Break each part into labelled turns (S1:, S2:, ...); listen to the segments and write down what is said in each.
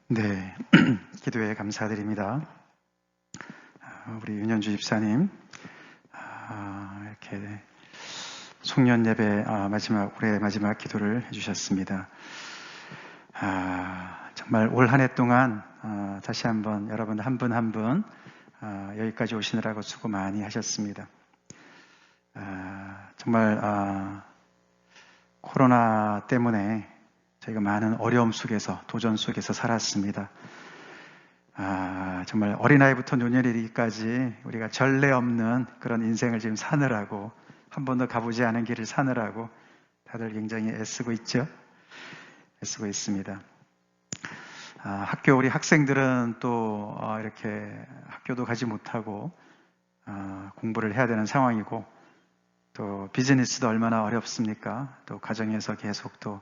S1: 네, 기도에 감사드립니다. 우리 윤현주 집사님, 이렇게 송년 예배 올해 마지막 기도를 해주셨습니다. 정말 올 한 해 동안 다시 한번 여러분 한 분 한 분 여기까지 오시느라고 수고 많이 하셨습니다. 정말 코로나 때문에 저희가 많은 어려움 속에서, 도전 속에서 살았습니다. 정말 어린아이부터 노년이기까지 우리가 전례 없는 그런 인생을 지금 사느라고, 한 번도 가보지 않은 길을 사느라고 다들 굉장히 애쓰고 있죠. 애쓰고 있습니다. 우리 학생들은 또 이렇게 학교도 가지 못하고 공부를 해야 되는 상황이고, 또 비즈니스도 얼마나 어렵습니까? 또 가정에서 계속 또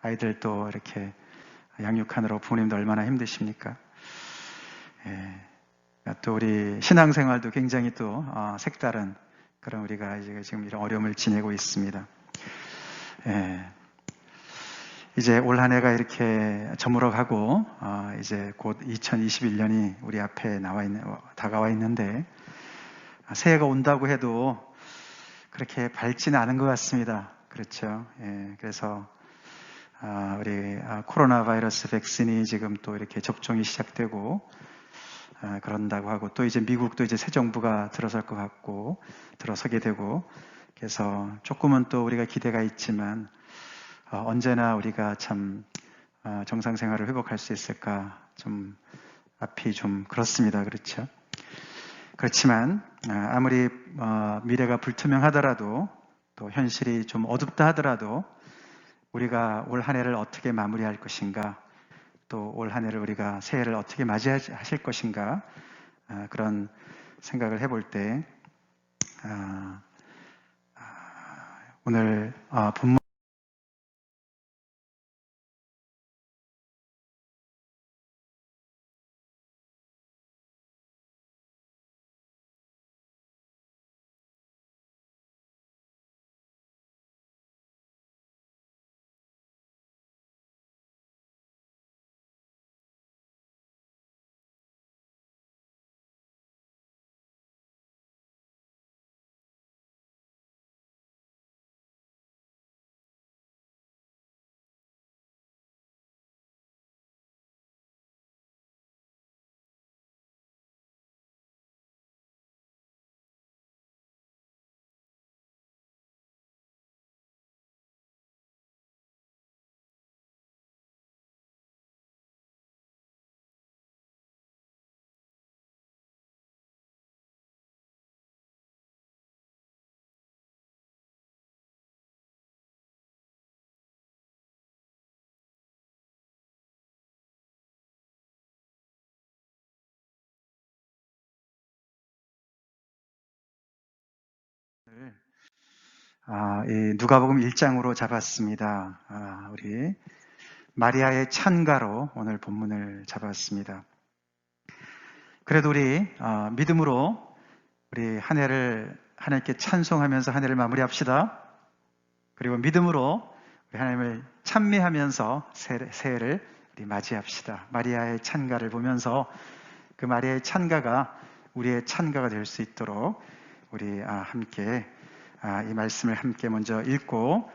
S1: 아이들 또 이렇게 양육하느라 부모님도 얼마나 힘드십니까? 또 우리 신앙생활도 굉장히 또 색다른 그런 우리가 지금 이런 어려움을 지내고 있습니다. 이제 올 한 해가 이렇게 저물어가고 이제 곧 2021년이 우리 앞에 다가와 있는데, 새해가 온다고 해도 그렇게 밝지는 않은 것 같습니다. 그렇죠? 그래서 우리 코로나 바이러스 백신이 지금 또 이렇게 접종이 시작되고 그런다고 하고, 또 이제 미국도 이제 새 정부가 들어설 것 같고 들어서게 되고, 그래서 조금은 또 우리가 기대가 있지만 언제나 우리가 참 정상 생활을 회복할 수 있을까, 좀 앞이 좀 그렇습니다. 그렇죠? 그렇지만 아무리 미래가 불투명하더라도, 또 현실이 좀 어둡다 하더라도 우리가 올 한 해를 어떻게 마무리할 것인가, 또 올 한 해를 우리가 새해를 어떻게 맞이하실 것인가, 그런 생각을 해볼 때 오늘 본문 이 누가복음 1장으로 잡았습니다. 우리 마리아의 찬가로 오늘 본문을 잡았습니다. 그래도 우리 믿음으로 우리 한 해를 하나님께 찬송하면서 한 해를 마무리합시다. 그리고 믿음으로 우리 하나님을 찬미하면서 새해를 우리 맞이합시다. 마리아의 찬가를 보면서 그 마리아의 찬가가 우리의 찬가가 될 수 있도록 우리 함께 이 말씀을 함께 먼저 읽고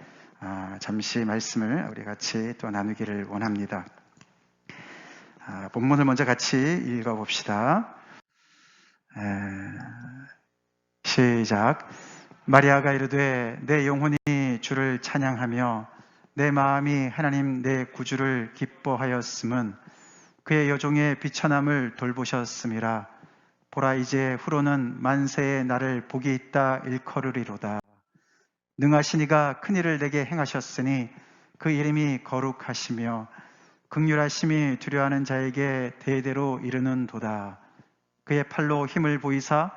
S1: 잠시 말씀을 우리 같이 또 나누기를 원합니다. 본문을 먼저 같이 읽어봅시다. 시작. 마리아가 이르되 내 영혼이 주를 찬양하며 내 마음이 하나님 내 구주를 기뻐하였음은 그의 여종의 비천함을 돌보셨음이라. 보라, 이제 후로는 만세의 나를 복이 있다 일컬으리로다. 능하신 이가 큰일을 내게 행하셨으니 그 이름이 거룩하시며 긍휼하심이 두려워하는 자에게 대대로 이르는도다. 그의 팔로 힘을 보이사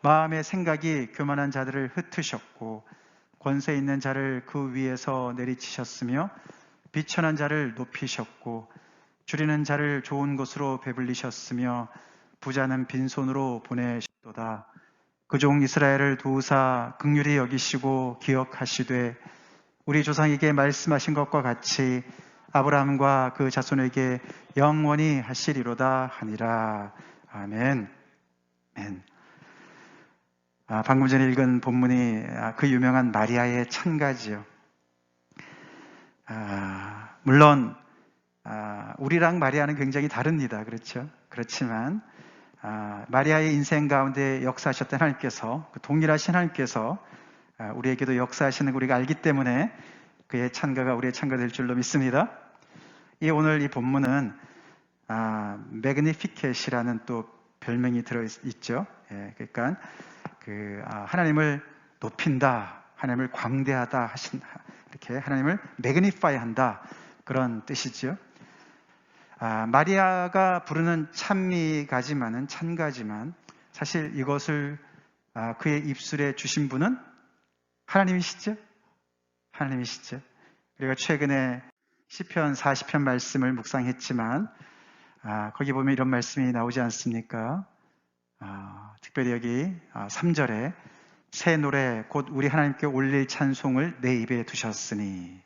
S1: 마음의 생각이 교만한 자들을 흩으셨고 권세 있는 자를 그 위에서 내리치셨으며 비천한 자를 높이셨고 줄이는 자를 좋은 곳으로 배불리셨으며 부자는 빈손으로 보내셨도다. 그 종 이스라엘을 도우사 긍휼히 여기시고 기억하시되 우리 조상에게 말씀하신 것과 같이 아브라함과 그 자손에게 영원히 하시리로다 하니라. 아멘. 아멘. 방금 전에 읽은 본문이 그 유명한 마리아의 찬가지요. 물론 우리랑 마리아는 굉장히 다릅니다. 그렇죠? 그렇지만 마리아의 인생 가운데 역사하셨던 하나님께서, 그 동일하신 하나님께서 우리에게도 역사하시는 거 우리가 알기 때문에 그의 찬가가 우리의 찬가 될 줄로 믿습니다. 오늘 이 본문은 매그니피켓이라는 또 별명이 들어있죠. 그러니까 하나님을 높인다, 하나님을 광대하다 이렇게 하나님을 매그니파이 한다, 그런 뜻이죠. 마리아가 부르는 찬가지만 사실 이것을 그의 입술에 주신 분은 하나님이시죠. 하나님이시죠. 우리가 최근에 시편 40편 말씀을 묵상했지만 거기 보면 이런 말씀이 나오지 않습니까? 특별히 여기 3절에 새 노래 곧 우리 하나님께 올릴 찬송을 내 입에 두셨으니,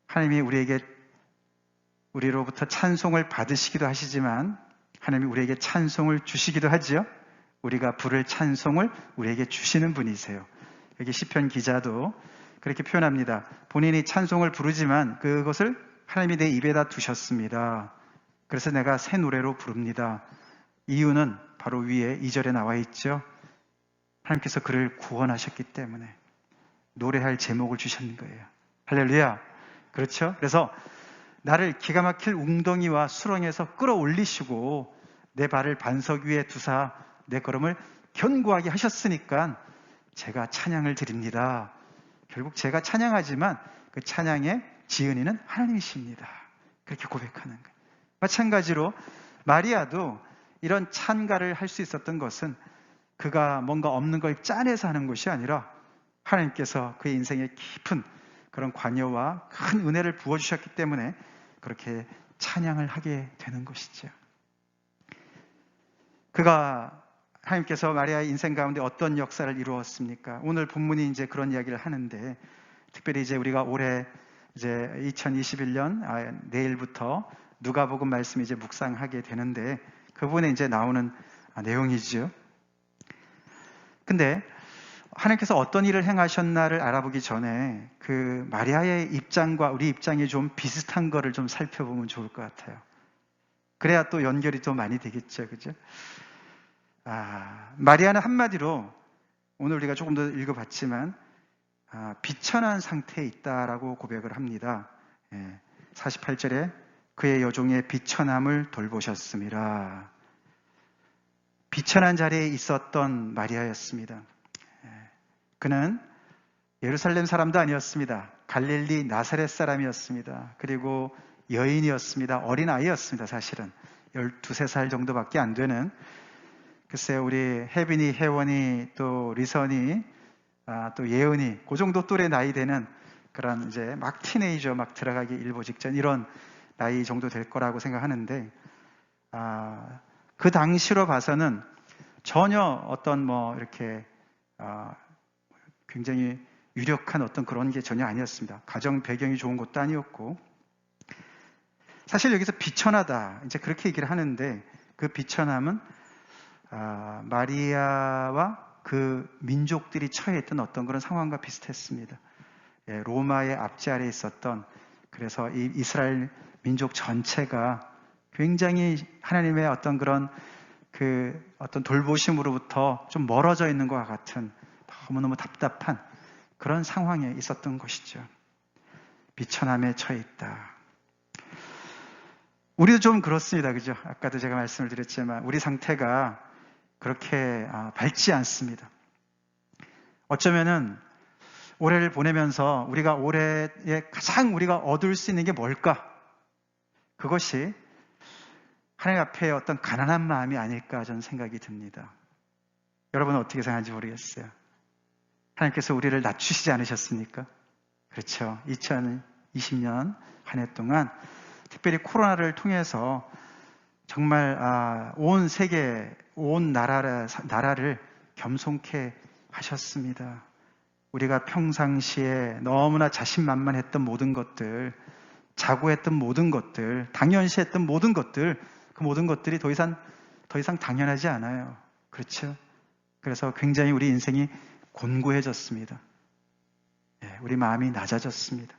S1: 하나님이 우리로부터 찬송을 받으시기도 하시지만 하나님이 우리에게 찬송을 주시기도 하지요. 우리가 부를 찬송을 우리에게 주시는 분이세요. 여기 시편 기자도 그렇게 표현합니다. 본인이 찬송을 부르지만 그것을 하나님이 내 입에다 두셨습니다. 그래서 내가 새 노래로 부릅니다. 이유는 바로 위에 2절에 나와 있죠. 하나님께서 그를 구원하셨기 때문에 노래할 제목을 주셨는 거예요. 할렐루야. 그렇죠? 그래서 나를 기가 막힐 웅덩이와 수렁에서 끌어올리시고 내 발을 반석 위에 두사 내 걸음을 견고하게 하셨으니까 제가 찬양을 드립니다. 결국 제가 찬양하지만 그 찬양의 지은이는 하나님이십니다. 그렇게 고백하는 거예요. 마찬가지로 마리아도 이런 찬가를 할 수 있었던 것은 그가 뭔가 없는 걸 짜내서 하는 것이 아니라 하나님께서 그의 인생에 깊은 그런 관여와 큰 은혜를 부어주셨기 때문에 그렇게 찬양을 하게 되는 것이죠. 하나님께서 마리아의 인생 가운데 어떤 역사를 이루었습니까? 오늘 본문이 이제 그런 이야기를 하는데, 특별히 이제 우리가 올해 이제 2021년 내일부터 누가복음 말씀 이제 묵상하게 되는데, 그 부분에 이제 나오는 내용이죠. 근데 하나님께서 어떤 일을 행하셨나를 알아보기 전에 그 마리아의 입장과 우리 입장이 좀 비슷한 거를 좀 살펴보면 좋을 것 같아요. 그래야 또 연결이 더 많이 되겠죠. 그죠? 마리아는 한마디로 오늘 우리가 조금 더 읽어봤지만 비천한 상태에 있다라고 고백을 합니다. 48절에 그의 여종의 비천함을 돌보셨습니다. 비천한 자리에 있었던 마리아였습니다. 그는 예루살렘 사람도 아니었습니다. 갈릴리 나사렛 사람이었습니다. 그리고 여인이었습니다. 어린아이였습니다. 사실은 12~13살 정도밖에 안 되는, 글쎄요, 우리 혜빈이, 혜원이, 또 리선이, 또 예은이, 그 정도 또래 나이 되는 그런 이제 막 티네이저 막 들어가기 일보 직전 이런 나이 정도 될 거라고 생각하는데, 그 당시로 봐서는 전혀 어떤 이렇게 굉장히 유력한 어떤 그런 게 전혀 아니었습니다. 가정 배경이 좋은 것도 아니었고, 사실 여기서 비천하다 이제 그렇게 얘기를 하는데, 그 비천함은 마리아와 그 민족들이 처해 있던 어떤 그런 상황과 비슷했습니다. 로마의 압제 아래에 있었던, 그래서 이 이스라엘 민족 전체가 굉장히 하나님의 어떤 그런 어떤 돌보심으로부터 좀 멀어져 있는 것과 같은 너무너무 답답한 그런 상황에 있었던 것이죠. 비천함에 처해 있다. 우리도 좀 그렇습니다. 그죠? 아까도 제가 말씀을 드렸지만 우리 상태가 그렇게 밝지 않습니다. 어쩌면은 올해를 보내면서 우리가 올해에 가장 우리가 얻을 수 있는 게 뭘까? 그것이 하나님 앞에 어떤 가난한 마음이 아닐까 저는 생각이 듭니다. 여러분은 어떻게 생각하는지 모르겠어요. 하나님께서 우리를 낮추시지 않으셨습니까? 그렇죠. 2020년 한 해 동안 특별히 코로나를 통해서 정말 온 세계, 온 나라를 겸손케 하셨습니다. 우리가 평상시에 너무나 자신만만했던 모든 것들, 자고했던 모든 것들, 당연시했던 모든 것들, 그 모든 것들이 더 이상 당연하지 않아요. 그렇죠? 그래서 굉장히 우리 인생이 곤고해졌습니다. 우리 마음이 낮아졌습니다.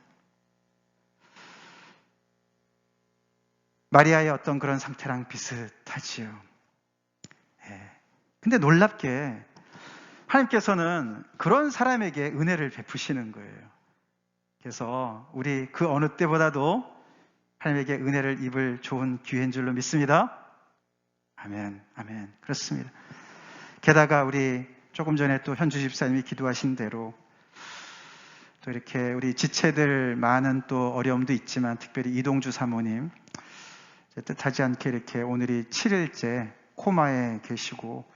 S1: 마리아의 어떤 그런 상태랑 비슷하지요. 근데 놀랍게 하나님께서는 그런 사람에게 은혜를 베푸시는 거예요. 그래서 우리 그 어느 때보다도 하나님에게 은혜를 입을 좋은 기회인 줄로 믿습니다. 아멘, 아멘. 그렇습니다. 게다가 우리 조금 전에 또 현주 집사님이 기도하신 대로 또 이렇게 우리 지체들 많은 또 어려움도 있지만 특별히 이동주 사모님 뜻하지 않게 이렇게 오늘이 7일째 코마에 계시고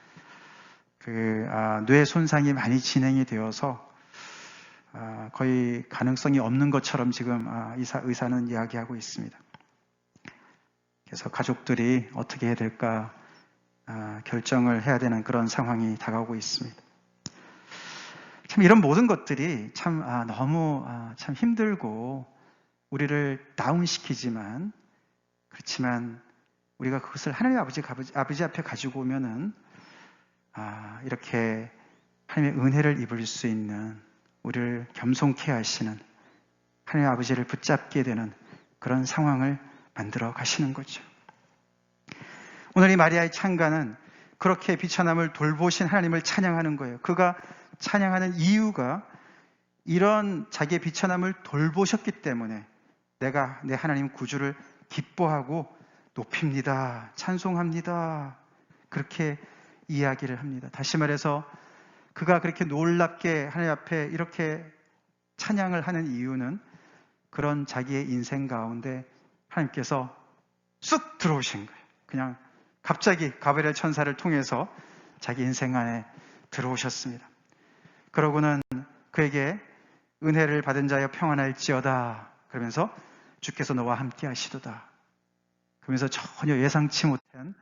S1: 뇌 손상이 많이 진행이 되어서 거의 가능성이 없는 것처럼 지금 의사는 이야기하고 있습니다. 그래서 가족들이 어떻게 해야 될까 결정을 해야 되는 그런 상황이 다가오고 있습니다. 참 이런 모든 것들이 참 너무 참 힘들고 우리를 다운시키지만 그렇지만 우리가 그것을 하나님 아버지 앞에 가지고 오면은 이렇게 하나님의 은혜를 입을 수 있는 우리를 겸손케 하시는 하나님 아버지를 붙잡게 되는 그런 상황을 만들어 가시는 거죠. 오늘 이 마리아의 찬가는 그렇게 비천함을 돌보신 하나님을 찬양하는 거예요. 그가 찬양하는 이유가 이런 자기의 비천함을 돌보셨기 때문에 내가 내 하나님 구주를 기뻐하고 높입니다. 찬송합니다. 그렇게 이야기를 합니다. 다시 말해서 그가 그렇게 놀랍게 하나님 앞에 이렇게 찬양을 하는 이유는 그런 자기의 인생 가운데 하나님께서 쑥 들어오신 거예요. 그냥 갑자기 가브리엘 천사를 통해서 자기 인생 안에 들어오셨습니다. 그러고는 그에게 은혜를 받은 자여 평안할지어다 그러면서 주께서 너와 함께 하시도다. 그러면서 전혀 예상치 못한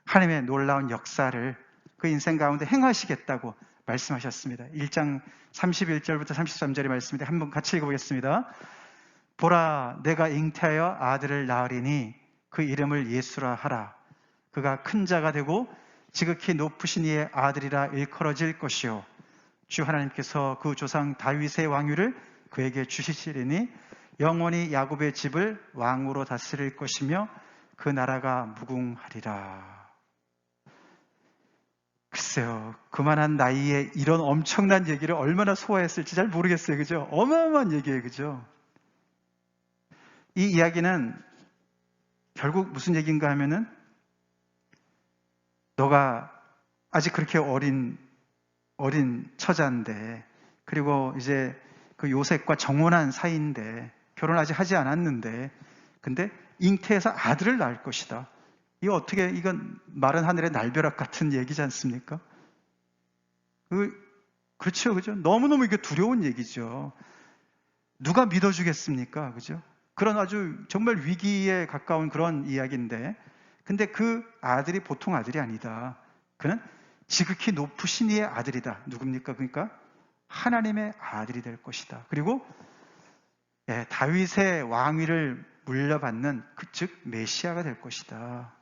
S1: 하나님의 놀라운 역사를 그 인생 가운데 행하시겠다고 말씀하셨습니다. 1장 31절부터 33절의 말씀인데 한번 같이 읽어보겠습니다. 보라, 내가 잉태하여 아들을 낳으리니 그 이름을 예수라 하라. 그가 큰 자가 되고 지극히 높으신 이의 아들이라 일컬어질 것이요 주 하나님께서 그 조상 다윗의 왕위를 그에게 주시리니 영원히 야곱의 집을 왕으로 다스릴 것이며 그 나라가 무궁하리라. 글쎄요, 그만한 나이에 이런 엄청난 얘기를 얼마나 소화했을지 잘 모르겠어요. 그죠? 어마어마한 얘기예요. 그죠? 이 이야기는 결국 무슨 얘기인가 하면은 너가 아직 그렇게 어린 처자인데 그리고 이제 그 요셉과 정혼한 사이인데 결혼 아직 하지 않았는데 근데 잉태해서 아들을 낳을 것이다. 이건 마른 하늘의 날벼락 같은 얘기지 않습니까? 그렇죠, 그죠? 너무너무 이게 두려운 얘기죠. 누가 믿어주겠습니까? 그죠? 그런 아주 정말 위기에 가까운 그런 이야기인데, 근데 그 아들이 보통 아들이 아니다. 그는 지극히 높으신 이의 아들이다. 누굽니까? 그러니까 하나님의 아들이 될 것이다. 그리고 다윗의 왕위를 물려받는 즉 메시아가 될 것이다.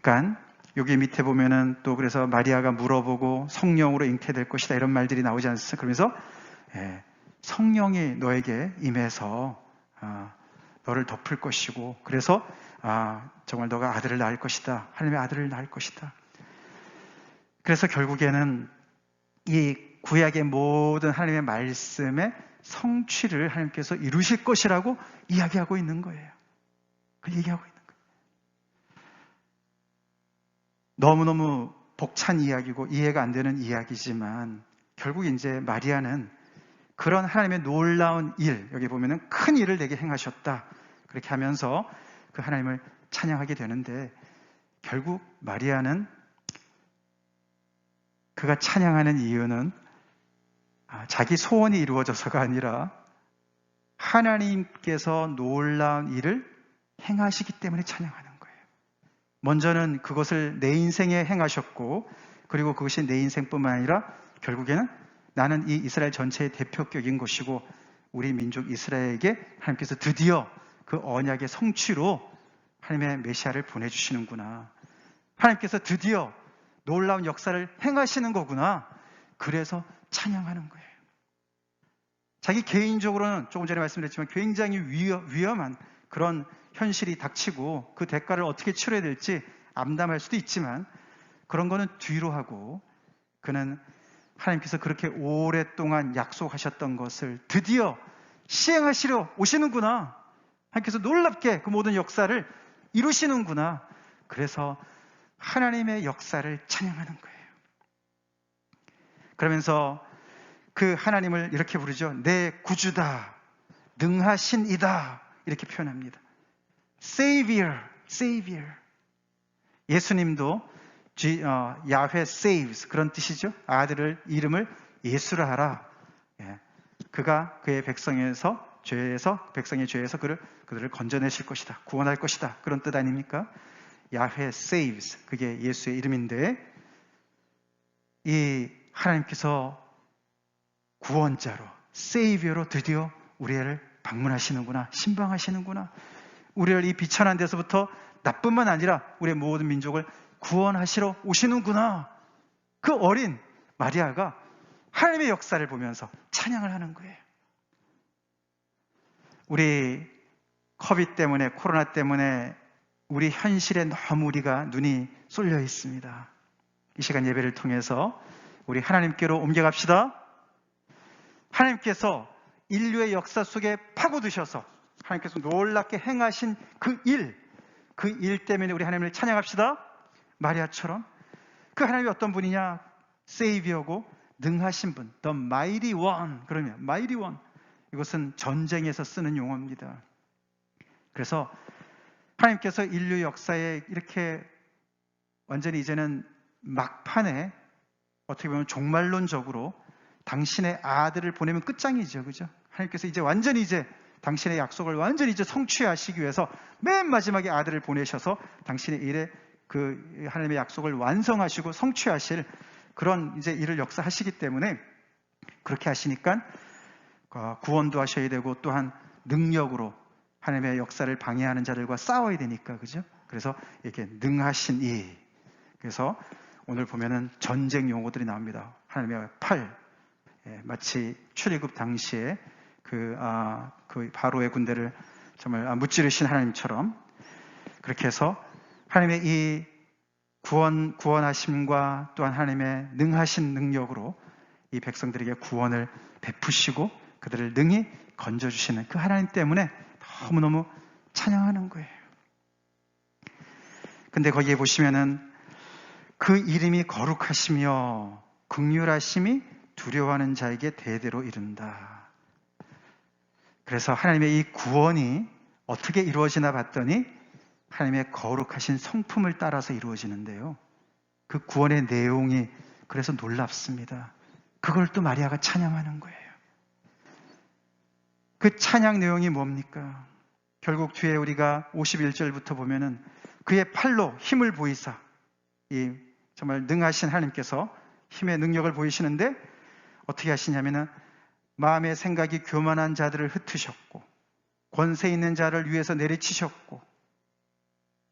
S1: 그러니까 여기 밑에 보면은 또 그래서 마리아가 물어보고 성령으로 잉태될 것이다 이런 말들이 나오지 않습니까? 그러면서 성령이 너에게 임해서 너를 덮을 것이고 그래서 정말 너가 아들을 낳을 것이다. 하나님의 아들을 낳을 것이다. 그래서 결국에는 이 구약의 모든 하나님의 말씀의 성취를 하나님께서 이루실 것이라고 이야기하고 있는 거예요. 그 얘기하고 있는 거예요. 너무너무 벅찬 이야기고 이해가 안 되는 이야기지만 결국 이제 마리아는 그런 하나님의 놀라운 일, 여기 보면은 큰 일을 내게 행하셨다. 그렇게 하면서 그 하나님을 찬양하게 되는데 결국 마리아는 그가 찬양하는 이유는 자기 소원이 이루어져서가 아니라 하나님께서 놀라운 일을 행하시기 때문에 찬양하는 거예요. 먼저는 그것을 내 인생에 행하셨고 그리고 그것이 내 인생뿐만 아니라 결국에는 나는 이 이스라엘 전체의 대표격인 것이고 우리 민족 이스라엘에게 하나님께서 드디어 그 언약의 성취로 하나님의 메시아를 보내주시는구나. 하나님께서 드디어 놀라운 역사를 행하시는 거구나. 그래서 찬양하는 거예요. 자기 개인적으로는 조금 전에 말씀드렸지만 굉장히 위험한 그런 현실이 닥치고 그 대가를 어떻게 치러야 될지 암담할 수도 있지만 그런 거는 뒤로 하고 그는 하나님께서 그렇게 오랫동안 약속하셨던 것을 드디어 시행하시려 오시는구나. 하나님께서 놀랍게 그 모든 역사를 이루시는구나. 그래서 하나님의 역사를 찬양하는 거예요. 그러면서 그 하나님을 이렇게 부르죠. 내 구주다, 능하신 이다, 이렇게 표현합니다. Savior, Savior. 예수님도 야훼 saves 그런 뜻이죠. 아들을 이름을 예수라 하라. 그가 그의 백성의 죄에서 그들을 건져내실 것이다. 구원할 것이다. 그런 뜻 아닙니까? 야훼 saves, 그게 예수의 이름인데 이 하나님께서 구원자로, 세이비어로 드디어 우리를 방문하시는구나, 신방하시는구나. 우리를 이 비천한 데서부터 나뿐만 아니라 우리의 모든 민족을 구원하시러 오시는구나. 그 어린 마리아가 하나님의 역사를 보면서 찬양을 하는 거예요. 우리 코비드 때문에, 코로나 때문에 우리 현실에 너무 우리가 눈이 쏠려 있습니다. 이 시간 예배를 통해서 우리 하나님께로 옮겨갑시다. 하나님께서 인류의 역사 속에 파고드셔서 하나님께서 놀랍게 행하신 그 일 때문에 우리 하나님을 찬양합시다. 마리아처럼 그 하나님이 어떤 분이냐? 세이비어고 능하신 분, The Mighty One. 그러면 Mighty One, 이것은 전쟁에서 쓰는 용어입니다. 그래서 하나님께서 인류 역사에 이렇게 완전히 이제는 막판에 어떻게 보면 종말론적으로 당신의 아들을 보내면 끝장이죠. 그죠? 하나님께서 이제 완전히 이제 당신의 약속을 완전히 이제 성취하시기 위해서 맨 마지막에 아들을 보내셔서 당신의 일에 그 하나님의 약속을 완성하시고 성취하실 그런 이제 일을 역사하시기 때문에 그렇게 하시니까 구원도 하셔야 되고 또한 능력으로 하나님의 역사를 방해하는 자들과 싸워야 되니까, 그죠? 그래서 이렇게 능하신 이. 그래서 오늘 보면은 전쟁 용어들이 나옵니다. 하나님의 팔. 마치 출애굽 당시에 그 바로의 군대를 정말 무찌르신 하나님처럼 그렇게 해서 하나님의 이 구원하심과 또한 하나님의 능하신 능력으로 이 백성들에게 구원을 베푸시고 그들을 능히 건져주시는 그 하나님 때문에 너무너무 찬양하는 거예요. 근데 거기에 보시면은 그 이름이 거룩하시며 긍휼하심이 두려워하는 자에게 대대로 이른다. 그래서 하나님의 이 구원이 어떻게 이루어지나 봤더니 하나님의 거룩하신 성품을 따라서 이루어지는데요. 그 구원의 내용이 그래서 놀랍습니다. 그걸 또 마리아가 찬양하는 거예요. 그 찬양 내용이 뭡니까? 결국 뒤에 우리가 51절부터 보면은 그의 팔로 힘을 보이사, 이 정말 능하신 하나님께서 힘의 능력을 보이시는데 어떻게 하시냐면은 마음의 생각이 교만한 자들을 흩으셨고 권세 있는 자를 위에서 내리치셨고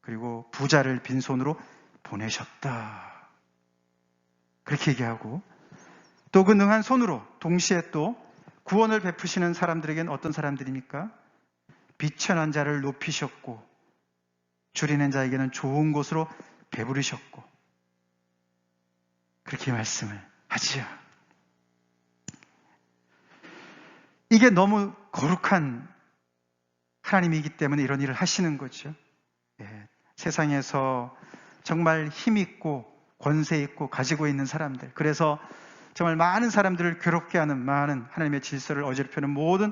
S1: 그리고 부자를 빈손으로 보내셨다. 그렇게 얘기하고 또 그 능한 손으로 동시에 또 구원을 베푸시는 사람들에게는 어떤 사람들입니까? 비천한 자를 높이셨고 줄이는 자에게는 좋은 곳으로 배부르셨고 그렇게 말씀을 하지요. 이게 너무 거룩한 하나님이기 때문에 이런 일을 하시는 거죠. 세상에서 정말 힘있고 권세 있고 가지고 있는 사람들, 그래서 정말 많은 사람들을 괴롭게 하는 많은 하나님의 질서를 어지럽히는 모든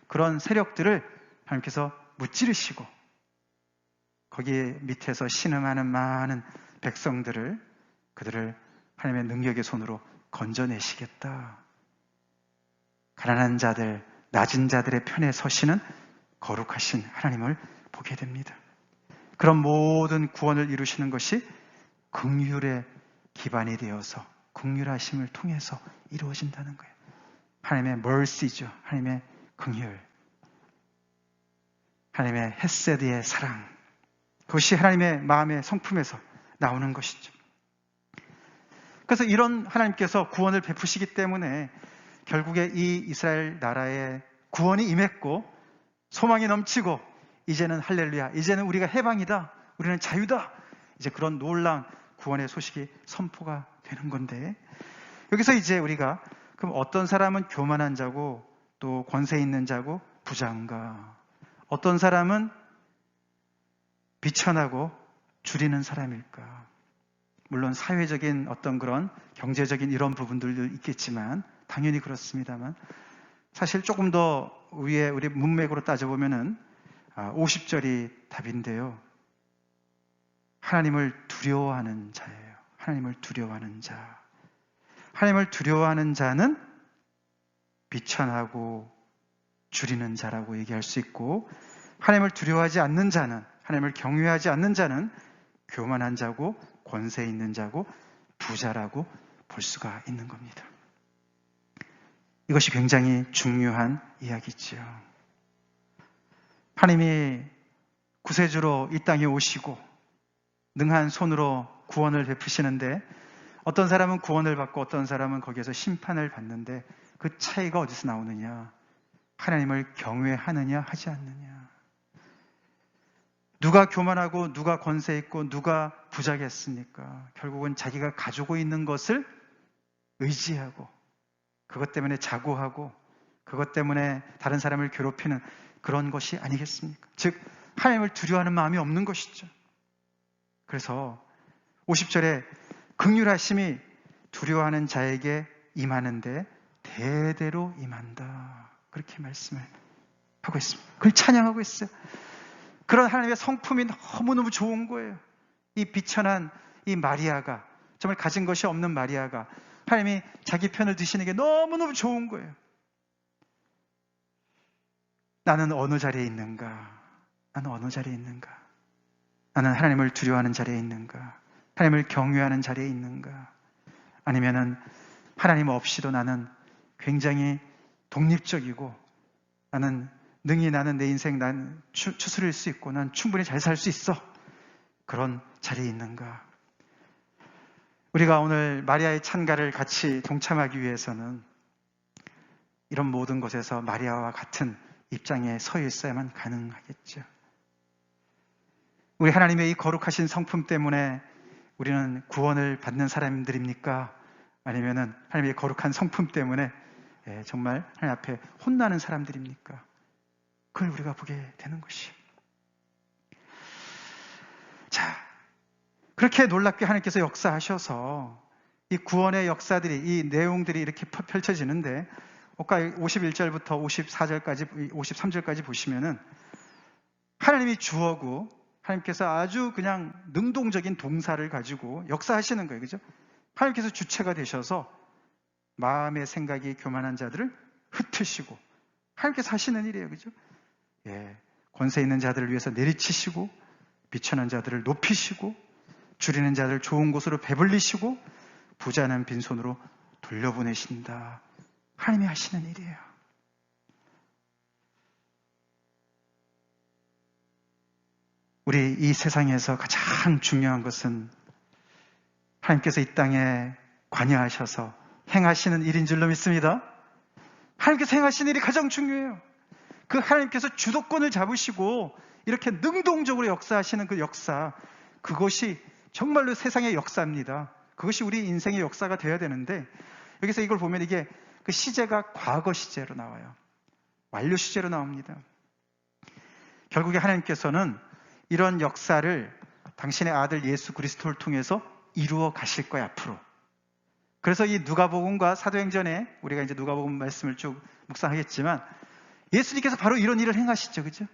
S1: 그런 세력들을 하나님께서 무찌르시고 거기에 밑에서 신음하는 많은 백성들을 그들을 하나님의 능력의 손으로 건져내시겠다. 가난한 자들, 낮은 자들의 편에 서시는 거룩하신 하나님을 보게 됩니다. 그런 모든 구원을 이루시는 것이 긍휼의 기반이 되어서 긍휼하심을 통해서 이루어진다는 거예요. 하나님의 mercy죠. 하나님의 긍휼, 하나님의 헤세드의 사랑, 그것이 하나님의 마음의 성품에서 나오는 것이죠. 그래서 이런 하나님께서 구원을 베푸시기 때문에 결국에 이 이스라엘 나라에 구원이 임했고 소망이 넘치고 이제는 할렐루야, 이제는 우리가 해방이다, 우리는 자유다, 이제 그런 놀라운 구원의 소식이 선포가 되는 건데, 여기서 이제 우리가 그럼 어떤 사람은 교만한 자고 또 권세 있는 자고 부자인가, 어떤 사람은 비천하고 줄이는 사람일까? 물론 사회적인 어떤 그런 경제적인 이런 부분들도 있겠지만 당연히 그렇습니다만, 사실 조금 더 위에 우리 문맥으로 따져보면은 50절이 답인데요. 하나님을 두려워하는 자예요. 하나님을 두려워하는 자. 하나님을 두려워하는 자는 비천하고 줄이는 자라고 얘기할 수 있고, 하나님을 두려워하지 않는 자는, 하나님을 경외하지 않는 자는 교만한 자고 권세 있는 자고 부자라고 볼 수가 있는 겁니다. 이것이 굉장히 중요한 이야기죠. 하나님이 구세주로 이 땅에 오시고 능한 손으로 구원을 베푸시는데, 어떤 사람은 구원을 받고 어떤 사람은 거기에서 심판을 받는데, 그 차이가 어디서 나오느냐? 하나님을 경외하느냐 하지 않느냐. 누가 교만하고 누가 권세 있고 누가 부자겠습니까? 결국은 자기가 가지고 있는 것을 의지하고 그것 때문에 자고하고 그것 때문에 다른 사람을 괴롭히는 그런 것이 아니겠습니까? 즉 하나님을 두려워하는 마음이 없는 것이죠. 그래서 50절에 긍휼하심이 두려워하는 자에게 임하는데 대대로 임한다, 그렇게 말씀을 하고 있습니다. 그걸 찬양하고 있어요. 그런 하나님의 성품이 너무너무 좋은 거예요. 이 비천한 이 마리아가, 정말 가진 것이 없는 마리아가 하나님이 자기 편을 드시는 게 너무너무 좋은 거예요. 나는 어느 자리에 있는가? 나는 어느 자리에 있는가? 나는 하나님을 두려워하는 자리에 있는가? 하나님을 경외하는 자리에 있는가? 아니면은 하나님 없이도 나는 굉장히 독립적이고 나는 내 인생 난 추스릴 수 있고 난 충분히 잘 살 수 있어, 그런 자리에 있는가? 우리가 오늘 마리아의 찬가를 같이 동참하기 위해서는 이런 모든 것에서 마리아와 같은 입장에 서 있어야만 가능하겠죠. 우리 하나님의 이 거룩하신 성품 때문에 우리는 구원을 받는 사람들입니까? 아니면은 하나님의 거룩한 성품 때문에 정말 하나님 앞에 혼나는 사람들입니까? 그걸 우리가 보게 되는 것이에요. 자, 그렇게 놀랍게 하나님께서 역사하셔서 이 구원의 역사들이, 이 내용들이 이렇게 펼쳐지는데, 아까 51절부터 54절까지, 53절까지 보시면은 하나님이 주어고 하나님께서 아주 그냥 능동적인 동사를 가지고 역사하시는 거예요. 그죠? 하나님께서 주체가 되셔서 마음의 생각이 교만한 자들을 흩으시고 하나님께서 하시는 일이에요. 그죠? 권세 있는 자들을 위해서 내리치시고 비천한 자들을 높이시고 줄이는 자들을 좋은 곳으로 배불리시고 부자는 빈손으로 돌려보내신다. 하나님이 하시는 일이에요. 우리 이 세상에서 가장 중요한 것은 하나님께서 이 땅에 관여하셔서 행하시는 일인 줄로 믿습니다. 하나님께서 행하시는 일이 가장 중요해요. 그 하나님께서 주도권을 잡으시고 이렇게 능동적으로 역사하시는 그 역사, 그것이 정말로 세상의 역사입니다. 그것이 우리 인생의 역사가 되어야 되는데, 여기서 이걸 보면 이게 그 시제가 과거 시제로 나와요. 완료 시제로 나옵니다. 결국에 하나님께서는 이런 역사를 당신의 아들 예수 그리스도를 통해서 이루어 가실 거예요, 앞으로. 그래서 이 누가복음과 사도행전에 우리가 이제 누가복음 말씀을 쭉 묵상하겠지만 예수님께서 바로 이런 일을 행하시죠. 그죠?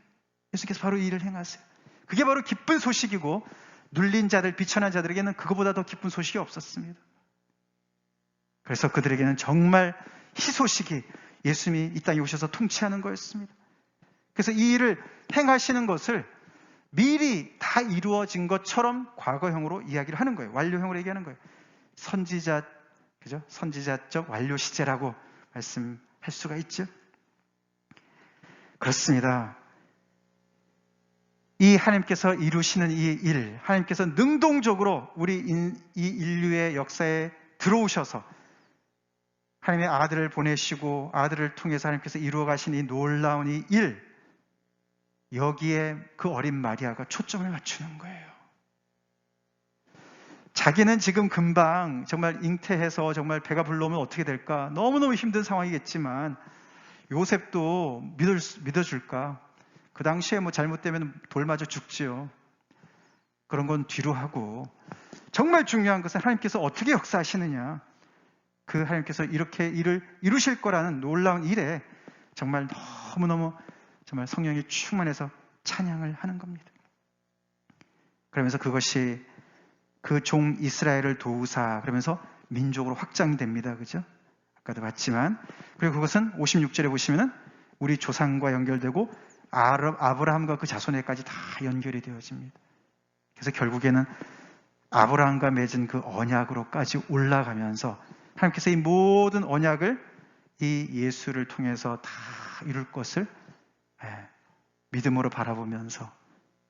S1: 예수님께서 바로 이 일을 행하세요. 그게 바로 기쁜 소식이고, 눌린 자들, 비천한 자들에게는 그거보다 더 기쁜 소식이 없었습니다. 그래서 그들에게는 정말 희소식이 예수님이 이 땅에 오셔서 통치하는 거였습니다. 그래서 이 일을 행하시는 것을 미리 다 이루어진 것처럼 과거형으로 이야기를 하는 거예요. 완료형으로 얘기하는 거예요. 선지자, 그죠? 선지자적 완료 시제라고 말씀하는 할 수가 있죠? 그렇습니다. 이 하나님께서 이루시는 이 일, 하나님께서 능동적으로 이 인류의 역사에 들어오셔서 하나님의 아들을 보내시고 아들을 통해서 하나님께서 이루어 가신 이 놀라운 이 일, 여기에 그 어린 마리아가 초점을 맞추는 거예요. 자기는 지금 금방 정말 잉태해서 정말 배가 불러오면 어떻게 될까? 너무너무 힘든 상황이겠지만 요셉도 믿어줄까? 그 당시에 뭐 잘못되면 돌 맞아 죽지요. 그런 건 뒤로 하고 정말 중요한 것은 하나님께서 어떻게 역사하시느냐, 그 하나님께서 이렇게 일을 이루실 거라는 놀라운 일에 정말 너무너무 정말 성령이 충만해서 찬양을 하는 겁니다. 그러면서 그것이 그 종 이스라엘을 도우사, 그러면서 민족으로 확장이 됩니다. 그죠? 아까도 봤지만, 그리고 그것은 56절에 보시면은 우리 조상과 연결되고 아브라함과 그 자손에까지 다 연결이 되어집니다. 그래서 결국에는 아브라함과 맺은 그 언약으로까지 올라가면서 하나님께서 이 모든 언약을 이 예수를 통해서 다 이룰 것을 믿음으로 바라보면서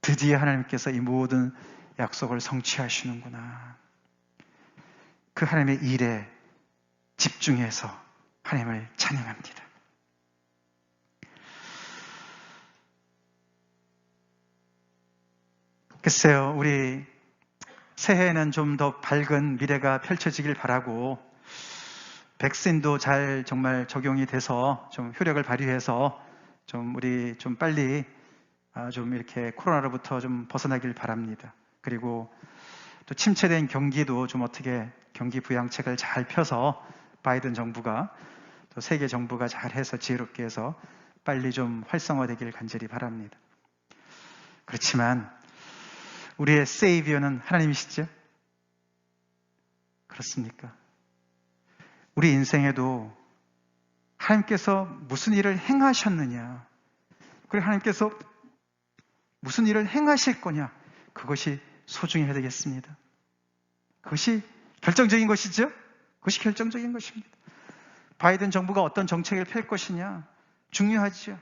S1: 드디어 하나님께서 이 모든 약속을 성취하시는구나. 그 하나님의 일에 집중해서 하나님을 찬양합니다. 글쎄요, 우리 새해에는 좀 더 밝은 미래가 펼쳐지길 바라고 백신도 잘 정말 적용이 돼서 좀 효력을 발휘해서 좀 우리 좀 빨리 좀 이렇게 코로나로부터 좀 벗어나길 바랍니다. 그리고 또 침체된 경기도 좀 어떻게 경기 부양책을 잘 펴서 바이든 정부가 또 세계 정부가 잘 해서 지혜롭게 해서 빨리 좀 활성화되길 간절히 바랍니다. 그렇지만 우리의 세이비어는 하나님이시죠? 그렇습니까? 우리 인생에도 하나님께서 무슨 일을 행하셨느냐, 그리고 하나님께서 무슨 일을 행하실 거냐, 그것이 소중히 해야 되겠습니다. 그것이 결정적인 것이죠? 그것이 결정적인 것입니다. 바이든 정부가 어떤 정책을 펼 것이냐 중요하죠.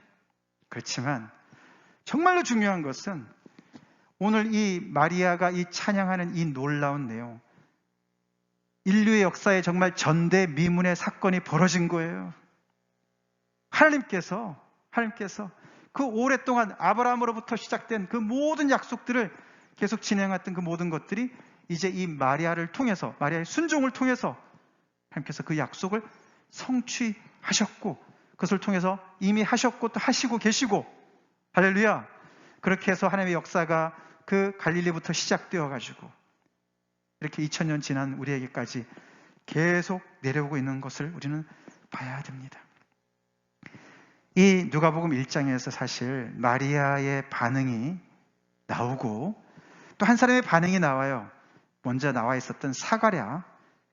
S1: 그렇지만 정말로 중요한 것은 오늘 이 마리아가 이 찬양하는 이 놀라운 내용, 인류의 역사에 정말 전대미문의 사건이 벌어진 거예요. 하나님께서 그 오랫동안 아브라함으로부터 시작된 그 모든 약속들을 계속 진행했던 그 모든 것들이 이제 이 마리아를 통해서, 마리아의 순종을 통해서 하나님께서 그 약속을 성취하셨고, 그것을 통해서 이미 하셨고 또 하시고 계시고, 할렐루야. 그렇게 해서 하나님의 역사가 그 갈릴리부터 시작되어 가지고 이렇게 2000년 지난 우리에게까지 계속 내려오고 있는 것을 우리는 봐야 됩니다. 이 누가복음 1장에서 사실 마리아의 반응이 나오고 또 한 사람의 반응이 나와요. 먼저 나와 있었던 사가랴,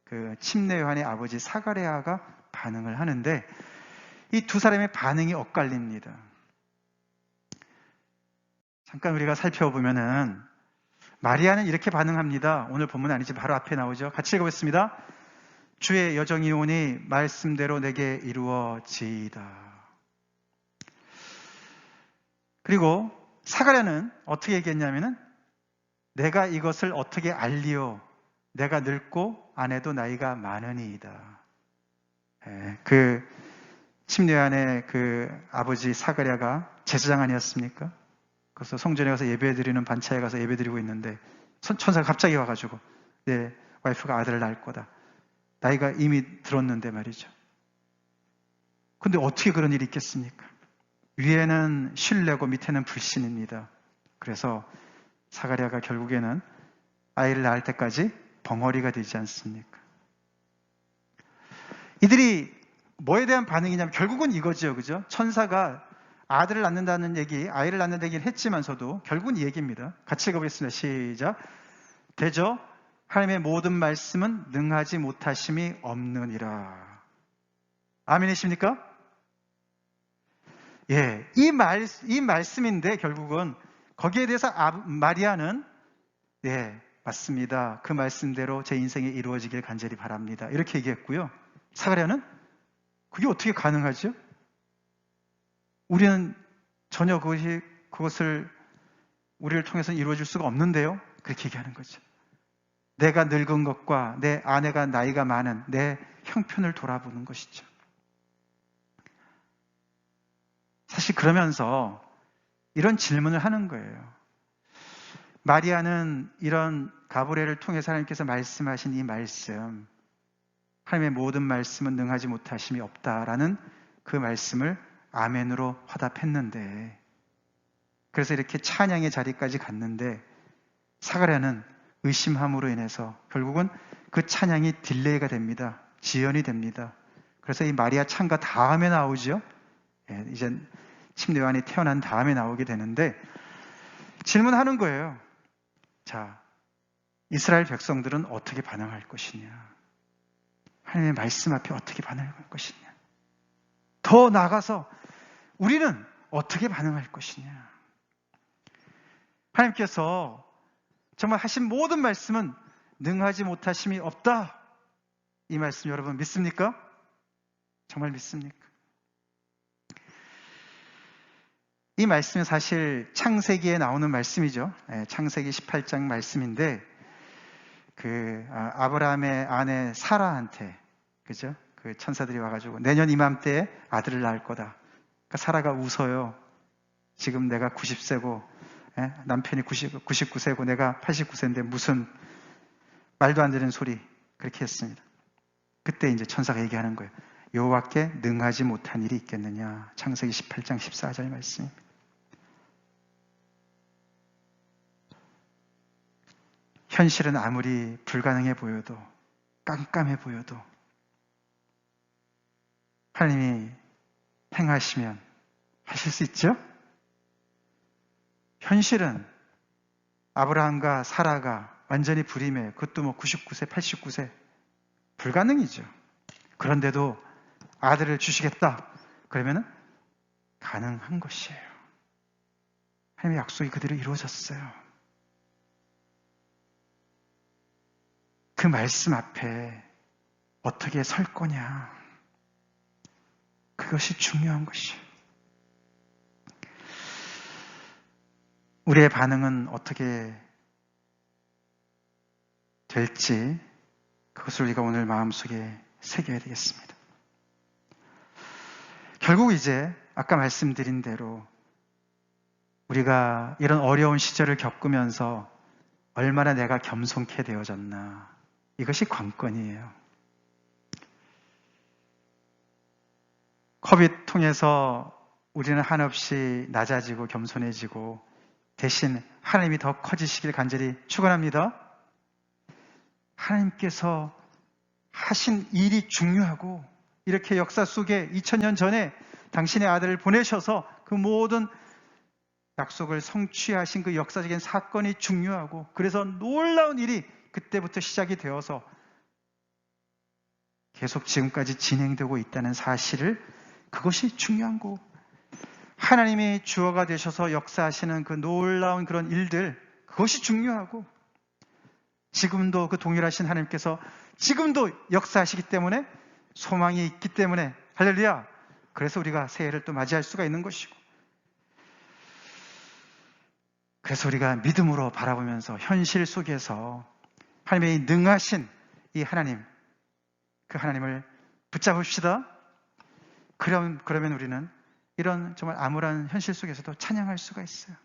S1: 그 침례 요한의 아버지 사가랴가 반응을 하는데 이 두 사람의 반응이 엇갈립니다. 잠깐 우리가 살펴보면은 마리아는 이렇게 반응합니다. 오늘 본문 아니지 바로 앞에 나오죠. 같이 읽어보겠습니다. 주의 여정이 오니 말씀대로 내게 이루어지이다. 그리고 사가랴는 어떻게 얘기했냐면은 내가 이것을 어떻게 알리오? 내가 늙고 아내도 나이가 많으니이다. 그 침례 요한의 그 아버지 사가랴가 제사장 아니었습니까? 그래서 성전에 가서 예배드리는 반차에 가서 예배드리고 있는데 천사가 갑자기 와가지고 내 와이프가 아들을 낳을 거다. 나이가 이미 들었는데 말이죠. 근데 어떻게 그런 일이 있겠습니까? 위에는 신뢰고 밑에는 불신입니다. 그래서 사가랴가 결국에는 아이를 낳을 때까지 벙어리가 되지 않습니까? 이들이 뭐에 대한 반응이냐면 결국은 이거죠. 그죠? 천사가 아들을 낳는다는 얘기, 아이를 낳는다는 얘기를 했지만서도 결국은 이 얘기입니다. 같이 읽어보겠습니다. 시작. 대저 하나님의 모든 말씀은 능하지 못하심이 없느니라. 아멘이십니까? 예, 이 말씀인데 결국은 거기에 대해서 마리아는 예, 맞습니다. 그 말씀대로 제 인생이 이루어지길 간절히 바랍니다. 이렇게 얘기했고요. 사가랴는 그게 어떻게 가능하죠? 우리는 전혀 그것을 우리를 통해서는 이루어질 수가 없는데요. 그렇게 얘기하는 거죠. 내가 늙은 것과 내 아내가 나이가 많은 내 형편을 돌아보는 것이죠. 사실 그러면서 이런 질문을 하는 거예요. 마리아는 이런 가브리엘을 통해서 하나님께서 말씀하신 이 말씀, 하나님의 모든 말씀은 능하지 못하심이 없다라는 그 말씀을 아멘으로 화답했는데, 그래서 이렇게 찬양의 자리까지 갔는데 사가랴는 의심함으로 인해서 결국은 그 찬양이 딜레이가 됩니다. 지연이 됩니다. 그래서 이 마리아 창가 다음에 나오죠. 이제 침례 요한이 태어난 다음에 나오게 되는데 질문하는 거예요. 자, 이스라엘 백성들은 어떻게 반응할 것이냐? 하나님의 말씀 앞에 어떻게 반응할 것이냐? 더 나아가서 우리는 어떻게 반응할 것이냐? 하나님께서 정말 하신 모든 말씀은 능하지 못하심이 없다. 이 말씀 여러분 믿습니까? 정말 믿습니까? 이 말씀은 사실 창세기에 나오는 말씀이죠. 창세기 18장 말씀인데 아브라함의 아내 사라한테, 그죠? 그 천사들이 와가지고 내년 이맘때에 아들을 낳을 거다. 그러니까 사라가 웃어요. 지금 내가 90세고 남편이 99세고 내가 89세인데 무슨 말도 안 되는 소리, 그렇게 했습니다. 그때 이제 천사가 얘기하는 거예요. 여호와께 능하지 못한 일이 있겠느냐. 창세기 18장 14절 말씀입니다. 현실은 아무리 불가능해 보여도, 깜깜해 보여도 하나님이 행하시면 하실 수 있죠? 현실은 아브라함과 사라가 완전히 불임해, 그것도 뭐 99세, 89세, 불가능이죠. 그런데도 아들을 주시겠다 그러면은 가능한 것이에요. 하나님의 약속이 그대로 이루어졌어요. 그 말씀 앞에 어떻게 설 거냐, 그것이 중요한 것이에요. 우리의 반응은 어떻게 될지 그것을 우리가 오늘 마음속에 새겨야 되겠습니다. 결국 이제 아까 말씀드린 대로 우리가 이런 어려운 시절을 겪으면서 얼마나 내가 겸손케 되어졌나, 이것이 관건이에요. COVID 통해서 우리는 한없이 낮아지고 겸손해지고 대신 하나님이 더 커지시길 간절히 축원합니다. 하나님께서 하신 일이 중요하고, 이렇게 역사 속에 2000년 전에 당신의 아들을 보내셔서 그 모든 약속을 성취하신 그 역사적인 사건이 중요하고, 그래서 놀라운 일이 그때부터 시작이 되어서 계속 지금까지 진행되고 있다는 사실을, 그것이 중요한 거고, 하나님이 주어가 되셔서 역사하시는 그 놀라운 그런 일들, 그것이 중요하고, 지금도 그 동일하신 하나님께서 지금도 역사하시기 때문에 소망이 있기 때문에, 할렐루야, 그래서 우리가 새해를 또 맞이할 수가 있는 것이고, 그래서 우리가 믿음으로 바라보면서 현실 속에서 하나님의 능하신 이 하나님, 그 하나님을 붙잡읍시다. 그러면 우리는 이런 정말 암울한 현실 속에서도 찬양할 수가 있어요.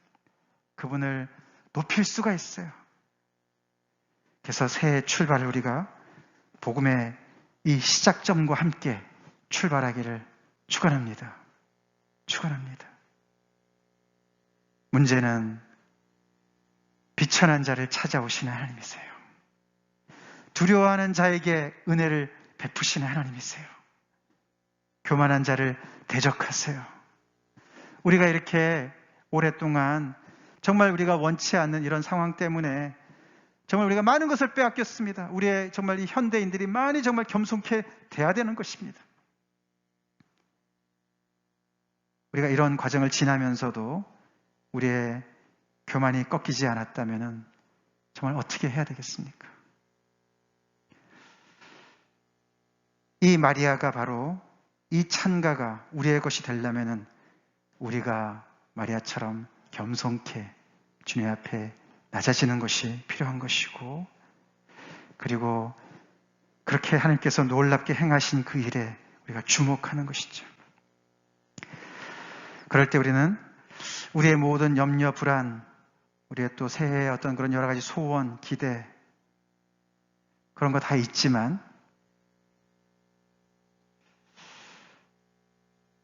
S1: 그분을 높일 수가 있어요. 그래서 새해 출발을 우리가 복음의 이 시작점과 함께 출발하기를 축원합니다. 축원합니다. 문제는 비천한 자를 찾아오시는 하나님이세요. 두려워하는 자에게 은혜를 베푸시는 하나님이세요. 교만한 자를 대적하세요. 우리가 이렇게 오랫동안 정말 우리가 원치 않는 이런 상황 때문에 정말 우리가 많은 것을 빼앗겼습니다. 우리의 정말 이 현대인들이 많이 정말 겸손케 돼야 되는 것입니다. 우리가 이런 과정을 지나면서도 우리의 교만이 꺾이지 않았다면 정말 어떻게 해야 되겠습니까? 이 마리아가 바로 이 찬가가 우리의 것이 되려면은 우리가 마리아처럼 겸손케 주님 앞에 낮아지는 것이 필요한 것이고, 그리고 그렇게 하나님께서 놀랍게 행하신 그 일에 우리가 주목하는 것이죠. 그럴 때 우리는 우리의 모든 염려, 불안, 우리의 또 새해의 어떤 그런 여러 가지 소원, 기대, 그런 거 다 있지만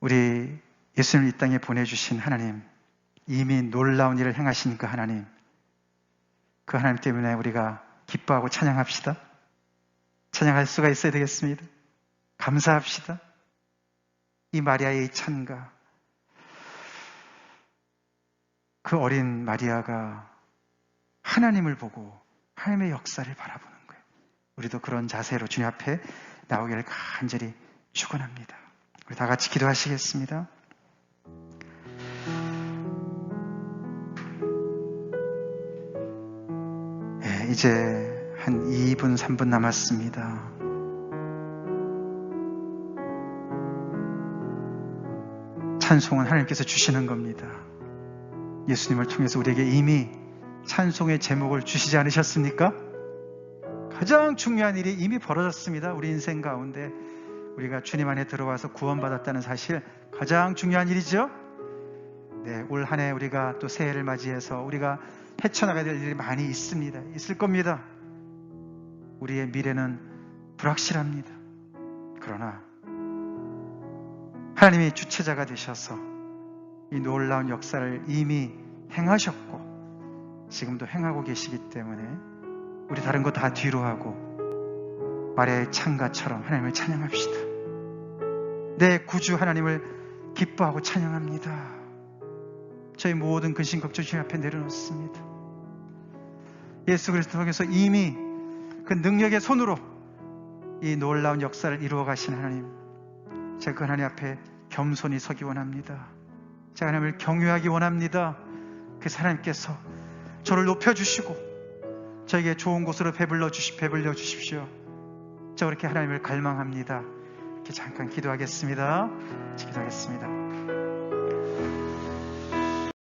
S1: 우리 예수님을 이 땅에 보내주신 하나님, 이미 놀라운 일을 행하신 그 하나님 때문에 우리가 기뻐하고 찬양합시다. 찬양할 수가 있어야 되겠습니다. 감사합시다. 이 마리아의 이 찬가, 그 어린 마리아가 하나님을 보고 하나님의 역사를 바라보는 거예요. 우리도 그런 자세로 주님 앞에 나오기를 간절히 축원합니다. 우리 다 같이 기도하시겠습니다. 네, 이제 한 2분, 3분 남았습니다. 찬송은 하나님께서 주시는 겁니다. 예수님을 통해서 우리에게 이미 찬송의 제목을 주시지 않으셨습니까? 가장 중요한 일이 이미 벌어졌습니다. 우리 인생 가운데 우리가 주님 안에 들어와서 구원받았다는 사실, 가장 중요한 일이죠. 네, 올 한 해 우리가 또 새해를 맞이해서 우리가 헤쳐나가야 될 일이 많이 있습니다. 있을 겁니다. 우리의 미래는 불확실합니다. 그러나 하나님이 주체자가 되셔서 이 놀라운 역사를 이미 행하셨고 지금도 행하고 계시기 때문에 우리 다른 거 다 뒤로 하고 마리아의 찬가처럼 하나님을 찬양합시다. 내 구주 하나님을 기뻐하고 찬양합니다. 저희 모든 근심 걱정 주님 앞에 내려놓습니다. 예수 그리스도 통해서 이미 그 능력의 손으로 이 놀라운 역사를 이루어 가신 하나님, 제가 그 하나님 앞에 겸손히 서기 원합니다. 제가 하나님을 경외하기 원합니다. 그래서 하나님께서 저를 높여주시고 저에게 좋은 곳으로 배불려 주십시오. 저 그렇게 하나님을 갈망합니다. 이렇게 잠깐 기도하겠습니다. 기도하겠습니다.